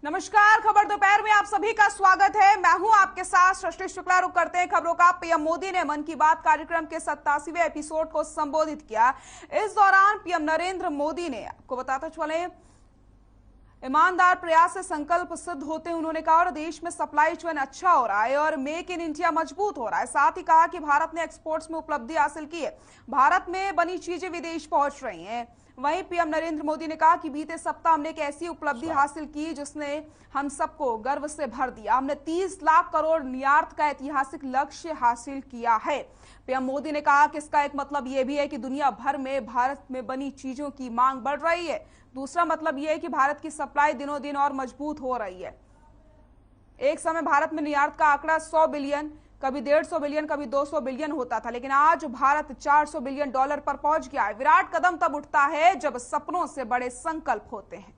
नमस्कार, खबर दोपहर में आप सभी का स्वागत है। मैं हूं आपके साथ सृष्टि शुक्ला। रुक करते हैं खबरों का। पीएम मोदी ने मन की बात कार्यक्रम के 87वें एपिसोड को संबोधित किया। इस दौरान पीएम नरेंद्र मोदी ने, आपको बताते चले, ईमानदार प्रयास से संकल्प सिद्ध होते उन्होंने कहा और देश में सप्लाई चेन अच्छा हो रहा है और मेक इन इंडिया मजबूत हो रहा है। साथ ही कहा कि भारत ने एक्सपोर्ट्स में उपलब्धि हासिल की है, भारत में बनी चीजें विदेश पहुंच रही हैं। वहीं पीएम नरेंद्र मोदी ने कहा कि बीते सप्ताह हमने एक ऐसी उपलब्धि हासिल की जिसने हम सबको गर्व से भर दिया। हमने 30 लाख करोड़ निर्यात का ऐतिहासिक लक्ष्य हासिल किया है। पीएम मोदी ने कहा कि इसका एक मतलब यह भी है कि दुनिया भर में भारत में बनी चीजों की मांग बढ़ रही है। दूसरा मतलब यह है कि भारत की सप्लाई दिनों दिन और मजबूत हो रही है। एक समय भारत में निर्यात का आंकड़ा 100 बिलियन, कभी 150 बिलियन, कभी 200 बिलियन होता था, लेकिन आज भारत 400 बिलियन डॉलर पर पहुंच गया है। विराट कदम तब उठता है जब सपनों से बड़े संकल्प होते हैं।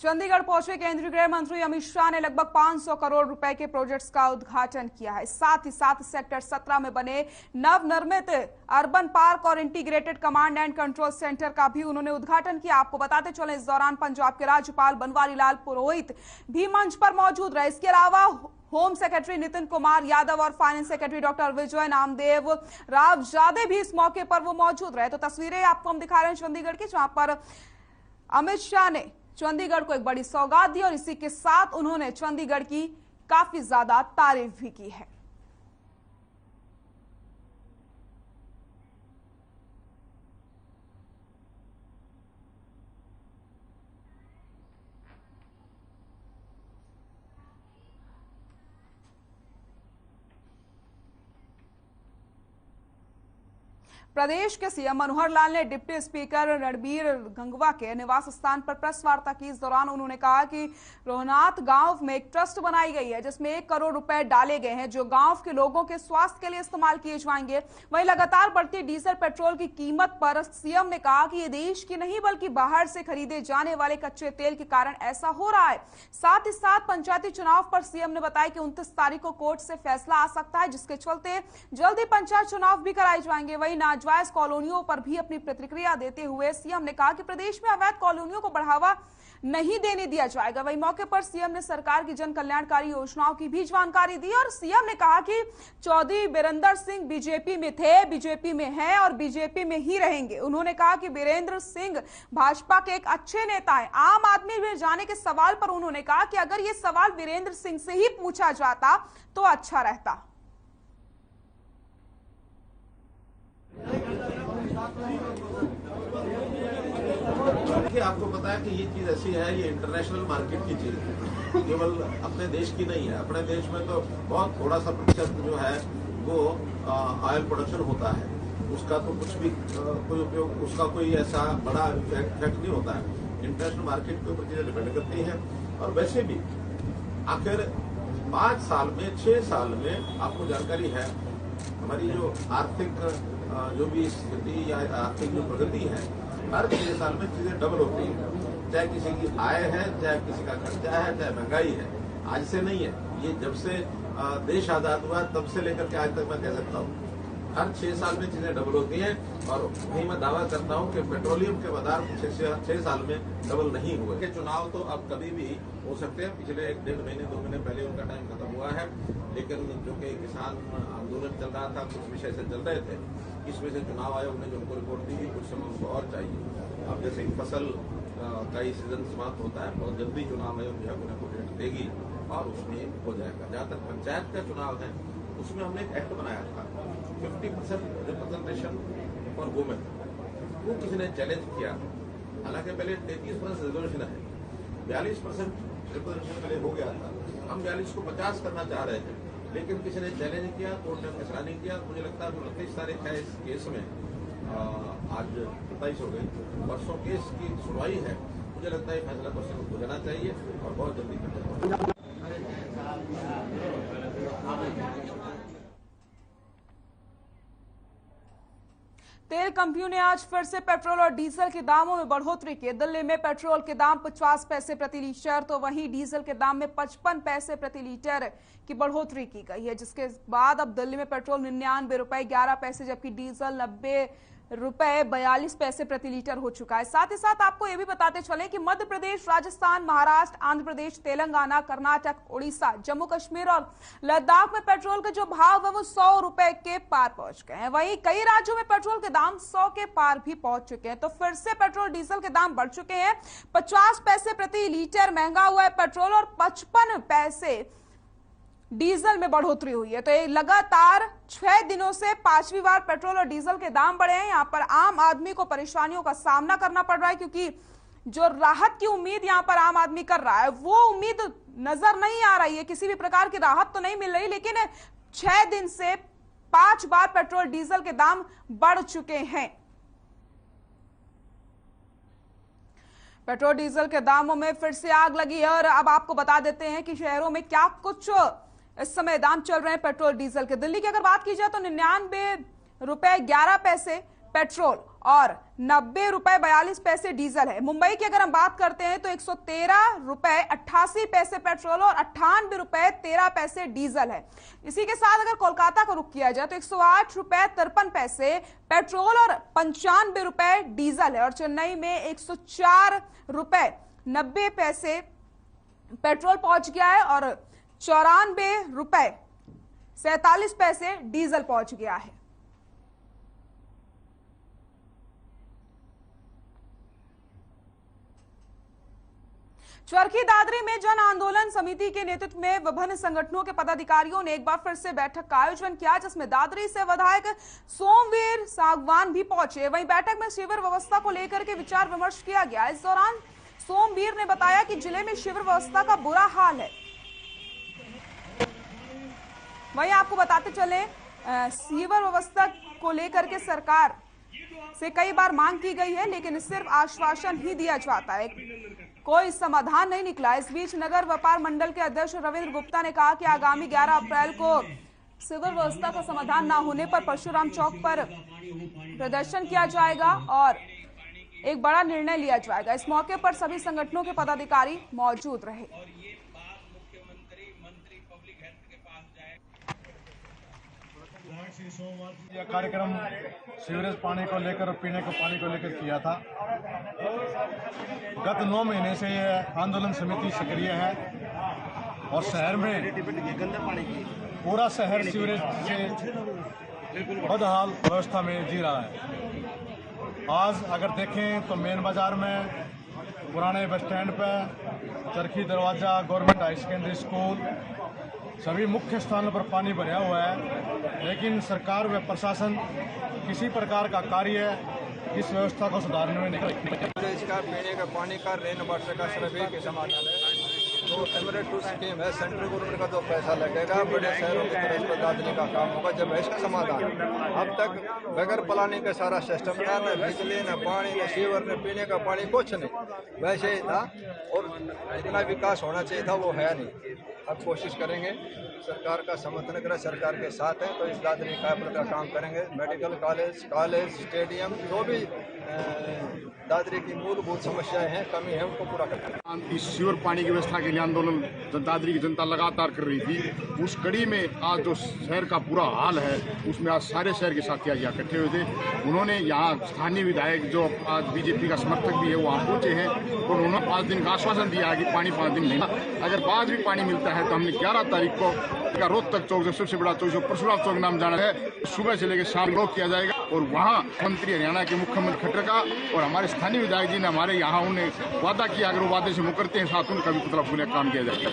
चंडीगढ़ पहुंचे केंद्रीय गृह मंत्री अमित शाह ने लगभग 500 करोड़ रुपए के प्रोजेक्ट्स का उद्घाटन किया है। साथ ही साथ सेक्टर 17 में बने नवनिर्मित अर्बन पार्क और integrated command and control centre का भी उन्होंने उद्घाटन किया। आपको बताते चले, इस दौरान पंजाब के राज्यपाल बनवारी लाल पुरोहित भी मंच पर मौजूद रहे। इसके अलावा होम सेक्रेटरी नितिन कुमार यादव और फाइनेंस सेक्रेटरी डॉक्टर विजय नामदेव राव जादे भी इस मौके पर वो मौजूद रहे। तो तस्वीरें आपको हम दिखा रहे हैं चंडीगढ़ की, जहां पर अमित शाह ने चंडीगढ़ को एक बड़ी सौगात दी और इसी के साथ उन्होंने चंडीगढ़ की काफी ज्यादा तारीफ भी की है। प्रदेश के सीएम मनोहर लाल ने डिप्टी स्पीकर रणबीर गंगवा के निवास स्थान पर प्रेस वार्ता की। इस दौरान उन्होंने कहा कि रोहनाथ गांव में एक ट्रस्ट बनाई गई है जिसमें 1 करोड़ रुपए डाले गए हैं जो गांव के लोगों के स्वास्थ्य के लिए इस्तेमाल किए जाएंगे। वहीं लगातार बढ़ती डीजल पेट्रोल की कीमत पर सीएम ने कहा कि ये देश की नहीं बल्कि बाहर से खरीदे जाने वाले कच्चे तेल के कारण ऐसा हो रहा है। साथ ही साथ पंचायती चुनाव पर सीएम ने बताया कि 29 तारीख को कोर्ट से फैसला आ सकता है, जिसके चलते जल्द ही पंचायत चुनाव भी कराए जाएंगे। वहीं नाजायज कॉलोनियों पर भी अपनी प्रतिक्रिया देते हुए सीएम ने कहा कि प्रदेश में अवैध कॉलोनियों को बढ़ावा नहीं देने दिया जाएगा। वहीं मौके पर सीएम ने सरकार की जन कल्याणकारी योजनाओं की भी जानकारी दी और सीएम ने कहा कि चौधरी बीरेंद्र सिंह बीजेपी में थे, बीजेपी में हैं और बीजेपी में ही रहेंगे। उन्होंने कहा कि बीरेंद्र सिंह भाजपा के एक अच्छे नेता हैं। आम आदमी में जाने के सवाल पर उन्होंने कहा कि अगर ये सवाल बीरेंद्र सिंह से ही पूछा जाता तो अच्छा रहता। देखिए, आपको पता है कि ये चीज ऐसी है, ये इंटरनेशनल मार्केट की चीज है, केवल अपने देश की नहीं है। अपने देश में तो बहुत थोड़ा सा प्रतिशत जो है वो ऑयल प्रोडक्शन होता है, उसका तो कुछ भी कोई उपयोग, उसका कोई ऐसा बड़ा इफेक्ट नहीं होता है। इंटरनेशनल मार्केट के ऊपर चीजें डिपेंड करती है। और वैसे भी आखिर 5 साल में 6 साल में आपको जानकारी है हमारी जो आर्थिक जो भी स्थिति या आर्थिक जो प्रगति है, हर 6 साल में चीजें डबल होती है। चाहे किसी की आय है, चाहे किसी का खर्चा है, चाहे महंगाई है। आज से नहीं है, ये जब से देश आजाद हुआ तब से लेकर के आज तक मैं कह सकता हूँ हर 6 साल में चीजें डबल होती हैं। और वही मैं दावा करता हूँ कि पेट्रोलियम के बाजार 6 साल में डबल नहीं हुए। चुनाव तो अब कभी भी हो सकते हैं। पिछले 1-1.5 महीने 2 महीने पहले उनका टाइम खत्म हुआ है, लेकिन जो कि किसान आंदोलन चल रहा था, कुछ विषय से चल रहे थे, इसमें से चुनाव आयोग ने जो उनको रिपोर्ट दी कुछ समय उनको और चाहिए। अब जैसे फसल का ही सीजन समाप्त होता है, बहुत जल्दी चुनाव आयोग जो है उनको डेट देगी और उसमें हो जाएगा। जहाँ तक पंचायत का चुनाव है, उसमें हमने एक एक्ट बनाया था 50% रिप्रेजेंटेशन फॉर वुमेन, वो किसी ने चैलेंज किया। हालांकि पहले 33% रिजर्वेशन है, 42% रिप्रेजेंटेशन पहले हो गया था। हम हम 42 को 50 करना चाह रहे थे, लेकिन किसी ने चैलेंज किया, कोर्ट ने फैसला नहीं किया। मुझे लगता है 29 तारीख है इस केस में, आज 27 हो गई, परसों केस की सुनवाई है। मुझे लगता है फैसला क्वेश्चन हो जाना चाहिए और बहुत जल्दी कर देना। तेल कंपनियों ने आज फिर से पेट्रोल और डीजल के दामों में बढ़ोतरी की। दिल्ली में पेट्रोल के दाम 50 पैसे प्रति लीटर, तो वहीं डीजल के दाम में 55 पैसे प्रति लीटर की बढ़ोतरी की गई है, जिसके बाद अब दिल्ली में पेट्रोल 99 रुपए 11 पैसे जबकि डीजल 90 रुपए 42 पैसे प्रति लीटर हो चुका है। साथ ही साथ आपको यह भी बताते चले कि मध्य प्रदेश, राजस्थान, महाराष्ट्र, आंध्र प्रदेश, तेलंगाना, कर्नाटक, उड़ीसा, जम्मू कश्मीर और लद्दाख में पेट्रोल के जो भाव है वो 100 रुपए के पार पहुंच गए हैं। वहीं कई राज्यों में पेट्रोल के दाम 100 के पार भी पहुंच चुके हैं। तो फिर से पेट्रोल डीजल के दाम बढ़ चुके हैं। 50 पैसे प्रति लीटर महंगा हुआ है पेट्रोल और 55 पैसे डीजल में बढ़ोतरी हुई है। तो ये लगातार 6 दिनों से 5वीं बार पेट्रोल और डीजल के दाम बढ़े हैं। यहाँ पर आम आदमी को परेशानियों का सामना करना पड़ रहा है, क्योंकि जो राहत की उम्मीद यहाँ पर आम आदमी कर रहा है वो उम्मीद नजर नहीं आ रही है। किसी भी प्रकार की राहत तो नहीं मिल रही, लेकिन 6 दिन से 5 बार पेट्रोल डीजल के दाम बढ़ चुके हैं। पेट्रोल डीजल के दामों में फिर से आग लगी है और अब आपको बता देते हैं कि शहरों में क्या कुछ इस समय दाम चल रहे हैं पेट्रोल डीजल के। दिल्ली की अगर बात की जाए तो 99 रुपए 11 पैसे पेट्रोल और 90 रुपए 42 पैसे डीजल है। मुंबई की अगर हम बात करते हैं तो 113 रुपए 88 पैसे पेट्रोल और 98 रुपए 13 पैसे डीजल है। इसी के साथ अगर कोलकाता का रुख किया जाए तो 108 रुपए 53 पैसे पेट्रोल और 95 रुपए डीजल है। और चेन्नई में 104 रुपए 90 पैसे पेट्रोल पहुंच गया है और 94 रुपए 47 पैसे डीजल पहुंच गया है। चरखी दादरी में जन आंदोलन समिति के नेतृत्व में विभिन्न संगठनों के पदाधिकारियों ने एक बार फिर से बैठक का आयोजन किया, जिसमें दादरी से विधायक सोमवीर सागवान भी पहुंचे। वहीं बैठक में शिविर व्यवस्था को लेकर के विचार विमर्श किया गया। इस दौरान सोमवीर ने बताया कि जिले में शिविर व्यवस्था का बुरा हाल है। वहीं आपको बताते चले शिविर व्यवस्था को लेकर के सरकार से कई बार मांग की गई है, लेकिन सिर्फ आश्वासन ही दिया जाता है, कोई समाधान नहीं निकला। इस बीच नगर व्यापार मंडल के अध्यक्ष रविंद्र गुप्ता ने कहा कि आगामी 11 अप्रैल को शिविर व्यवस्था का समाधान न होने पर परशुराम चौक पर प्रदर्शन किया जाएगा और एक बड़ा निर्णय लिया जाएगा। इस मौके पर सभी संगठनों के पदाधिकारी मौजूद रहे। यह कार्यक्रम सीवरेज पानी को लेकर, पीने को पानी को लेकर किया था। गत 9 महीने से यह आंदोलन समिति सक्रिय है और शहर में पूरा शहर सीवरेज से बदहाल व्यवस्था में जी रहा है। आज अगर देखें तो मेन बाजार में, पुराने बस स्टैंड पर, चरखी दरवाजा, गवर्नमेंट हाई सेकेंडरी स्कूल, सभी मुख्य स्थानों पर पानी भरा हुआ है, लेकिन सरकार व प्रशासन किसी प्रकार का कार्य इस व्यवस्था को सुधारने में नहीं। इसका पीने का पानी का रेन वाटर का सर्वे के समाधान है, तो एमरेट टू स्कीम है। सेंट्रल गवर्नमेंट का जो पैसा लगेगा बड़े शहरों की तरह इसको दादने का काम होगा जब है इसका समाधान। अब तक बगैर प्लानिंग का सारा सिस्टम था, न बिजली, न पानी, न सीवर, न पीने का पानी, कुछ नहीं, वैसे ही था। और जितना विकास होना चाहिए था वो है नहीं। अब कोशिश करेंगे, सरकार का समर्थन करें, सरकार के साथ है तो इस दादरी कायपर का काम करेंगे। मेडिकल कॉलेज, स्टेडियम, जो भी दादरी की मूलभूत समस्याएं हैं, कमी है, उनको पूरा करेंगे। इस सीवर पानी की व्यवस्था के लिए आंदोलन दादरी की जनता लगातार कर रही थी। उस कड़ी में आज जो शहर का पूरा हाल है उसमें आज सारे शहर के साथी आज यहाँ इकट्ठे हुए थे। उन्होंने यहाँ स्थानीय विधायक जो आज बीजेपी का समर्थक भी है वहाँ पहुँचे हैं और उन्होंने 5 दिन का आश्वासन दिया है कि पानी 5 दिन नहीं, अगर बाद भी पानी मिलता है तो हमने 11 तारीख को रोहतक चौक जो सबसे बड़ा चौक जो परशुराम चौक नाम जाना है, सुबह से लेकर शाम को किया जाएगा। और वहाँ मंत्री हरियाणा के मुख्यमंत्री खट्टर का और हमारे स्थानीय विधायक जी ने हमारे यहाँ उन्हें वादा किया, अगर वो वादे से मुकरते हैं साथ उनका भी पुतला फूले काम किया जाएगा।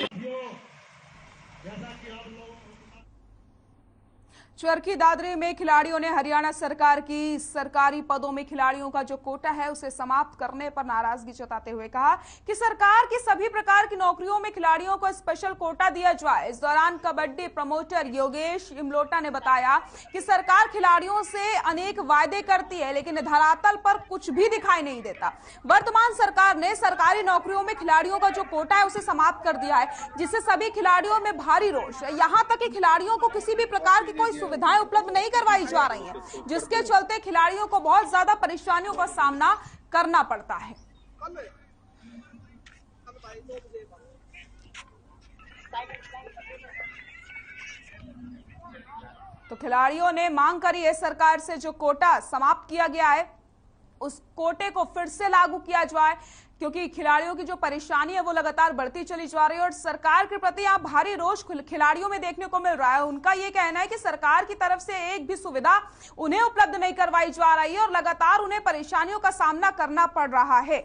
चरखी दादरी में खिलाड़ियों ने हरियाणा सरकार की सरकारी पदों में खिलाड़ियों का जो कोटा है उसे समाप्त करने पर नाराजगी जताते हुए कहा कि सरकार की सभी प्रकार की नौकरियों में खिलाड़ियों को स्पेशल कोटा दिया जाए। इस दौरान कबड्डी प्रमोटर योगेश इमलोटा ने बताया कि सरकार खिलाड़ियों से अनेक वायदे करती है लेकिन धरातल पर कुछ भी दिखाई नहीं देता। वर्तमान सरकार ने सरकारी नौकरियों में खिलाड़ियों का जो कोटा है उसे समाप्त कर दिया है, जिससे सभी खिलाड़ियों में भारी रोष है। यहां तक कि खिलाड़ियों को किसी भी प्रकार की कोई सुविधाएं उपलब्ध नहीं करवाई जा रही हैं, जिसके चलते खिलाड़ियों को बहुत ज्यादा परेशानियों का सामना करना पड़ता है। तो खिलाड़ियों ने मांग करी है सरकार से जो कोटा समाप्त किया गया है उस कोटे को फिर से लागू किया जाए, क्योंकि खिलाड़ियों की जो परेशानी है वो लगातार बढ़ती चली जा रही है और सरकार के प्रति यहाँ भारी रोष खिलाड़ियों में देखने को मिल रहा है। उनका ये कहना है कि सरकार की तरफ से एक भी सुविधा उन्हें उपलब्ध नहीं करवाई जा रही है और लगातार उन्हें परेशानियों का सामना करना पड़ रहा है।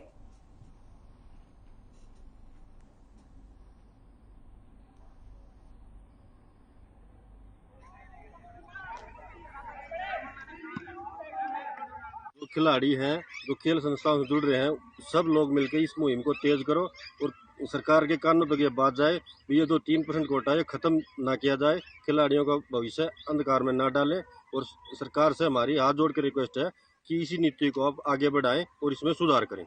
खिलाड़ी हैं जो खेल संस्थाओं से जुड़ रहे हैं, सब लोग मिलकर इस मुहिम को तेज करो और सरकार के कानों तक ये बात जाए कि ये जो 3% कोटा है खत्म ना किया जाए, खिलाड़ियों का भविष्य अंधकार में ना डालें। और सरकार से हमारी हाथ जोड़ कर रिक्वेस्ट है कि इसी नीति को आप आगे बढ़ाएं और इसमें सुधार करें।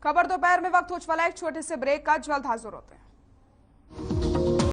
खबर दोपहर में वक्त हो चुका है एक छोटे से ब्रेक का, जल्द हाजिर होते हैं।